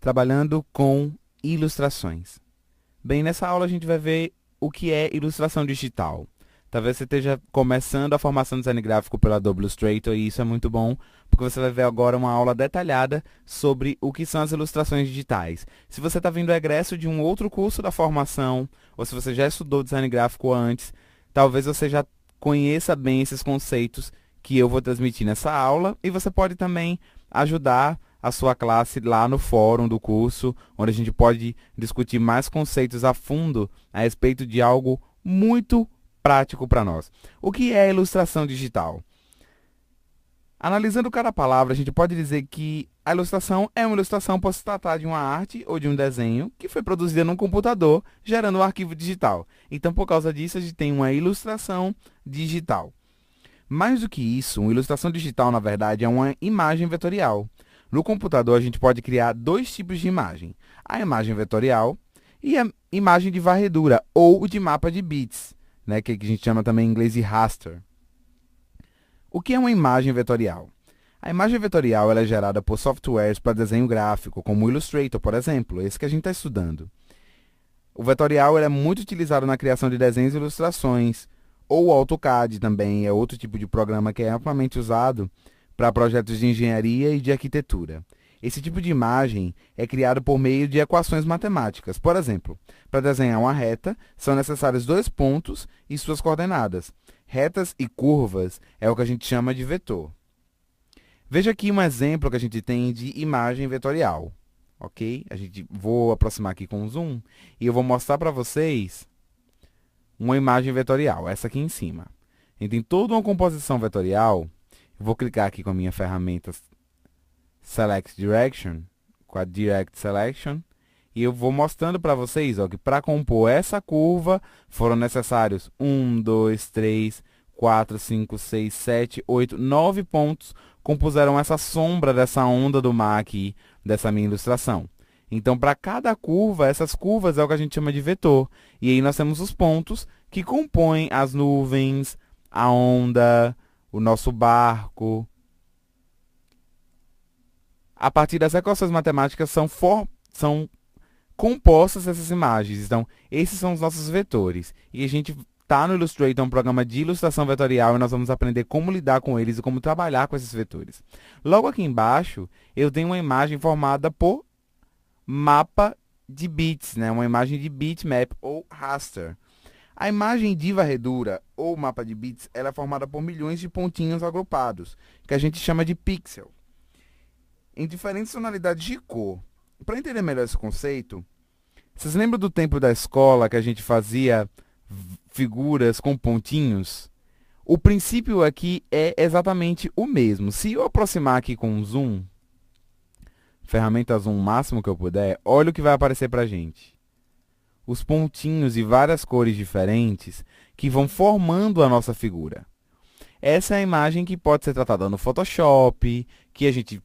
trabalhando com ilustrações. Bem, nessa aula a gente vai ver o que é ilustração digital. Talvez você esteja começando a formação de design gráfico pela Adobe Illustrator e isso é muito bom, porque você vai ver agora uma aula detalhada sobre o que são as ilustrações digitais. Se você está vindo egresso de um outro curso da formação, ou se você já estudou design gráfico antes, talvez você já conheça bem esses conceitos que eu vou transmitir nessa aula e você pode também ajudar a sua classe lá no fórum do curso, onde a gente pode discutir mais conceitos a fundo a respeito de algo muito prático para nós. O que é ilustração digital? Analisando cada palavra, a gente pode dizer que a ilustração é uma ilustração por se tratar de uma arte ou de um desenho que foi produzida num computador, gerando um arquivo digital. Então, por causa disso, a gente tem uma ilustração digital. Mais do que isso, uma ilustração digital, na verdade, é uma imagem vetorial. No computador, a gente pode criar dois tipos de imagem. A imagem vetorial e a imagem de varredura, ou de mapa de bits, né, que a gente chama também em inglês de raster. O que é uma imagem vetorial? A imagem vetorial ela é gerada por softwares para desenho gráfico, como o Illustrator, por exemplo, esse que a gente está estudando. O vetorial ele é muito utilizado na criação de desenhos e ilustrações, ou o AutoCAD também é outro tipo de programa que é amplamente usado para projetos de engenharia e de arquitetura. Esse tipo de imagem é criado por meio de equações matemáticas. Por exemplo, para desenhar uma reta, são necessários dois pontos e suas coordenadas. Retas e curvas é o que a gente chama de vetor. Veja aqui um exemplo que a gente tem de imagem vetorial. Ok? Vou aproximar aqui com o zoom e eu vou mostrar para vocês uma imagem vetorial, essa aqui em cima. A gente tem toda uma composição vetorial. Eu vou clicar aqui com a minha ferramenta Select Direction, com a Direct Selection, e eu vou mostrando para vocês que para compor essa curva foram necessários 1, 2, 3, 4, 5, 6, 7, 8, 9 pontos compuseram essa sombra dessa onda do mar aqui, dessa minha ilustração. Então, para cada curva, essas curvas é o que a gente chama de vetor. E aí nós temos os pontos que compõem as nuvens, a onda, o nosso barco. A partir das equações matemáticas são compostas essas imagens. Então, esses são os nossos vetores. E a gente está no Illustrator, um programa de ilustração vetorial, e nós vamos aprender como lidar com eles e como trabalhar com esses vetores. Logo aqui embaixo, eu tenho uma imagem formada por mapa de bits, né? Uma imagem de bitmap ou raster. A imagem de varredura ou mapa de bits ela é formada por milhões de pontinhos agrupados, que a gente chama de pixel, em diferentes tonalidades de cor. Para entender melhor esse conceito, vocês lembram do tempo da escola que a gente fazia figuras com pontinhos? O princípio aqui é exatamente o mesmo. Se eu aproximar aqui com um zoom, ferramenta zoom máximo que eu puder, olha o que vai aparecer para a gente. Os pontinhos de várias cores diferentes que vão formando a nossa figura. Essa é a imagem que pode ser tratada no Photoshop, que a gente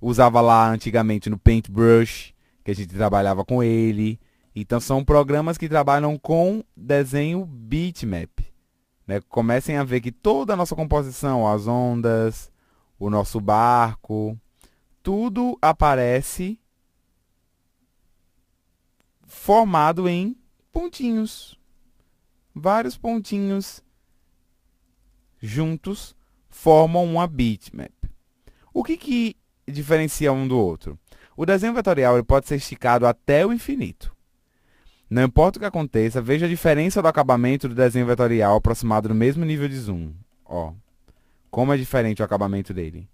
usava lá antigamente no Paintbrush, que a gente trabalhava com ele. Então, são programas que trabalham com desenho bitmap. Né? Comecem a ver que toda a nossa composição, as ondas, o nosso barco, tudo aparece formado em pontinhos. Vários pontinhos juntos formam uma bitmap. O que diferencia um do outro? O desenho vetorial ele pode ser esticado até o infinito. Não importa o que aconteça, veja a diferença do acabamento do desenho vetorial aproximado no mesmo nível de zoom. Como é diferente o acabamento dele.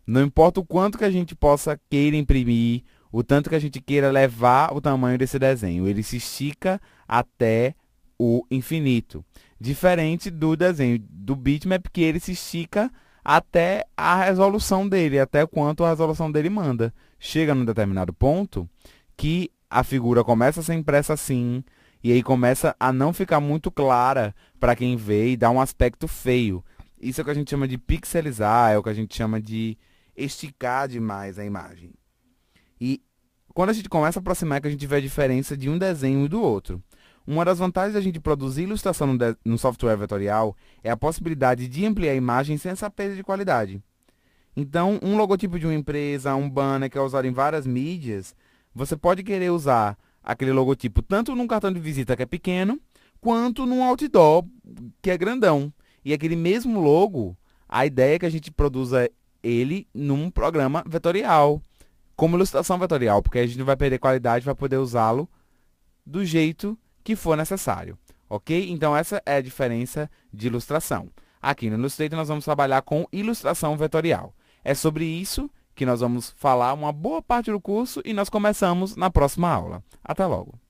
Não importa o quanto que a gente possa queira imprimir, o tanto que a gente queira levar o tamanho desse desenho. Ele se estica até o infinito. Diferente do desenho do bitmap, que ele se estica até a resolução dele, até quanto a resolução dele manda. Chega num determinado ponto que a figura começa a ser impressa assim, e aí começa a não ficar muito clara para quem vê e dá um aspecto feio. Isso é o que a gente chama de pixelizar, é o que a gente chama de esticar demais a imagem. E quando a gente começa a aproximar é que a gente vê a diferença de um desenho e do outro. Uma das vantagens da gente produzir ilustração no software vetorial é a possibilidade de ampliar a imagem sem essa perda de qualidade. Então, um logotipo de uma empresa, um banner que é usado em várias mídias, Você pode querer usar aquele logotipo tanto num cartão de visita que é pequeno, quanto num outdoor que é grandão. E aquele mesmo logo, a ideia é que a gente produza ele num programa vetorial, como ilustração vetorial, porque a gente não vai perder qualidade para poder usá-lo do jeito que for necessário, ok? Então essa é a diferença de ilustração. Aqui no Illustrator nós vamos trabalhar com ilustração vetorial. É sobre isso que nós vamos falar uma boa parte do curso e nós começamos na próxima aula. Até logo!